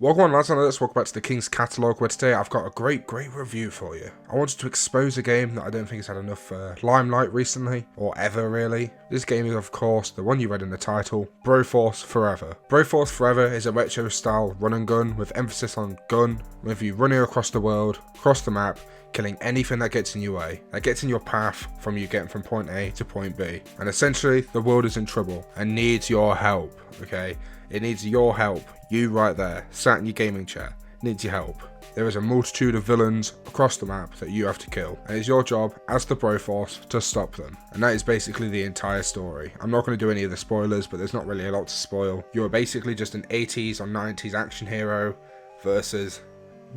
Welcome on lads and let's welcome back to the King's Catalogue, where today I've got a great review for you. I wanted to expose a game that I don't think has had enough limelight recently, or ever really. This game is of course the one you read in the title, Broforce Forever. Broforce Forever is a retro style run and gun with emphasis on gun, with you running across the world, across the map, killing anything that gets in your way, that gets in your path from you getting from point A to point B. And essentially, the world is in trouble and needs your help, okay? It needs your help. You right there, sat in your gaming chair, needs your help. There is a multitude of villains across the map that you have to kill, and it's your job as the Broforce to stop them. And that is basically the entire story. I'm not going to do any of the spoilers, but there's not really a lot to spoil. You're basically just an 80s or 90s action hero versus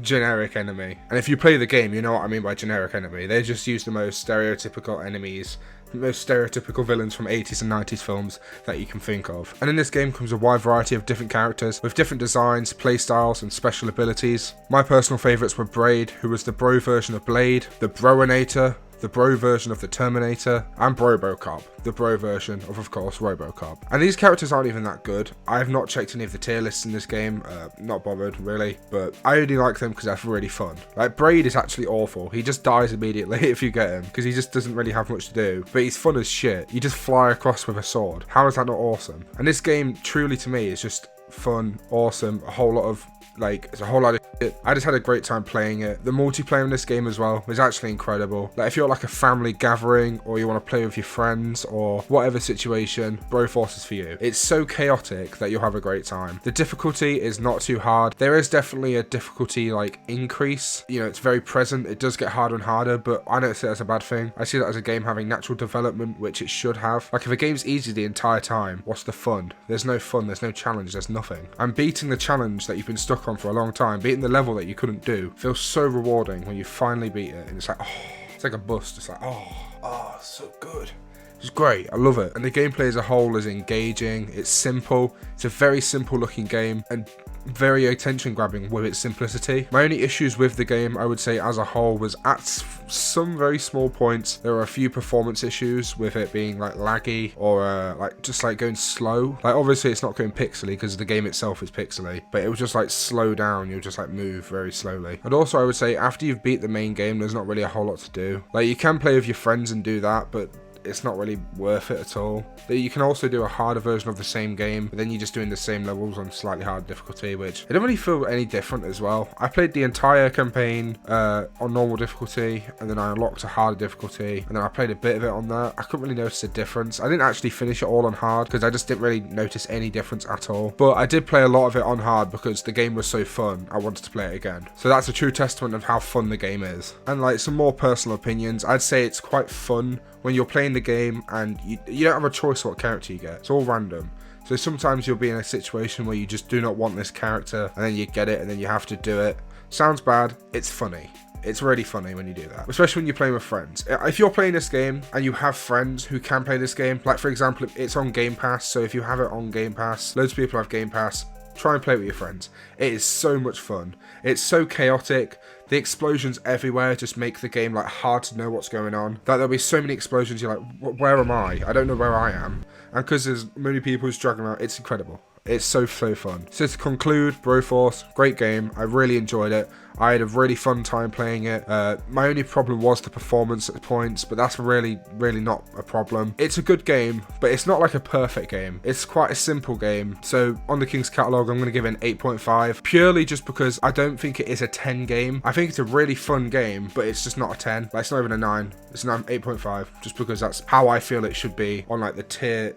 generic enemy. And if you play the game, you know what I mean by generic enemy. They just use the most stereotypical enemies, the most stereotypical villains from 80s and 90s films that you can think of. And in this game comes a wide variety of different characters with different designs, playstyles and special abilities. My personal favourites were Braid, who was the bro version of Blade, the Broinator, the bro version of the Terminator, and Robocop, the bro version of course, Robocop. And these characters aren't even that good. I have not checked any of the tier lists in this game, not bothered really, but I only like them because they're really fun. Like, Braid is actually awful. He just dies immediately if you get him, because he just doesn't really have much to do, but he's fun as shit. You just fly across with a sword. How is that not awesome? And this game, truly to me, is just fun, awesome, a whole lot of it's a whole lot of shit. I just had a great time playing it. The multiplayer in this game as well was actually incredible. Like, if you're like a family gathering or you want to play with your friends or whatever situation, Broforce is for you. It's so chaotic that you'll have a great time. The difficulty is not too hard. There is definitely a difficulty increase. You know, it's very present. It does get harder and harder, but I don't see that as a bad thing. I see that as a game having natural development, which it should have. Like, if a game's easy the entire time, what's the fun? There's no fun, there's no challenge, there's nothing. And beating the challenge that you've been stuck on for a long time, beating the level that you couldn't do, feels so rewarding when you finally beat it, and it's like, oh, it's like a bust. It's like, oh, so good. It's great, I love it. And the gameplay as a whole is engaging, it's simple, it's a very simple looking game, and very attention grabbing with its simplicity. My only issues with the game, I would say as a whole, was at some very small points there were a few performance issues with it being laggy or just going slow. Like, obviously it's not going pixely because the game itself is pixely, but it was just slow down. You'll just move very slowly. And also I would say after you've beat the main game, there's not really a whole lot to do. Like, you can play with your friends and do that, but it's not really worth it at all. But you can also do a harder version of the same game, but then you're just doing the same levels on slightly harder difficulty, which it don't really feel any different as well. I played the entire campaign on normal difficulty, and then I unlocked a harder difficulty, and then I played a bit of it on that. I couldn't really notice a difference. I didn't actually finish it all on hard because I just didn't really notice any difference at all. But I did play a lot of it on hard because the game was so fun, I wanted to play it again. So that's a true testament of how fun the game is. And some more personal opinions, I'd say it's quite fun when you're playing the game and you don't have a choice what character you get. It's all random. So sometimes you'll be in a situation where you just do not want this character, and then you get it and then you have to do it. Sounds bad, it's funny. It's really funny when you do that, especially when you're playing with friends. If you're playing this game and you have friends who can play this game, like for example, it's on Game Pass, so if you have it on Game Pass, loads of people have Game Pass, try and play with your friends. It is so much fun. It's so chaotic. The explosions everywhere just make the game hard to know what's going on. That there'll be so many explosions, you're like, where am I? I don't know where I am. And because there's many people who's dragging around, it's incredible. It's so fun. So to conclude, Broforce, great game. I really enjoyed it. I had a really fun time playing it. My only problem was the performance at points, but that's really not a problem. It's a good game, but it's not a perfect game. It's quite a simple game. So on the King's Catalogue, I'm going to give it an 8.5, purely just because I don't think it is a 10 game. I think it's a really fun game, but it's just not a 10. It's not even a 9. It's an 8.5, just because that's how I feel it should be on the tier,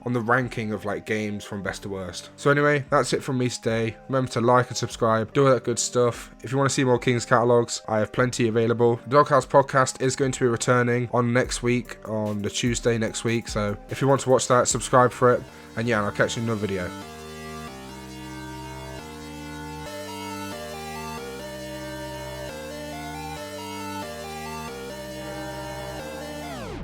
on the ranking of games from best to worst. So anyway, that's it from me today. Remember to like and subscribe, do all that good stuff. If you want to see more King's Catalogues, I have plenty available. The Doghouse podcast is going to be returning on next week, on the Tuesday next week. So if you want to watch that, subscribe for it. And yeah, I'll catch you in another video.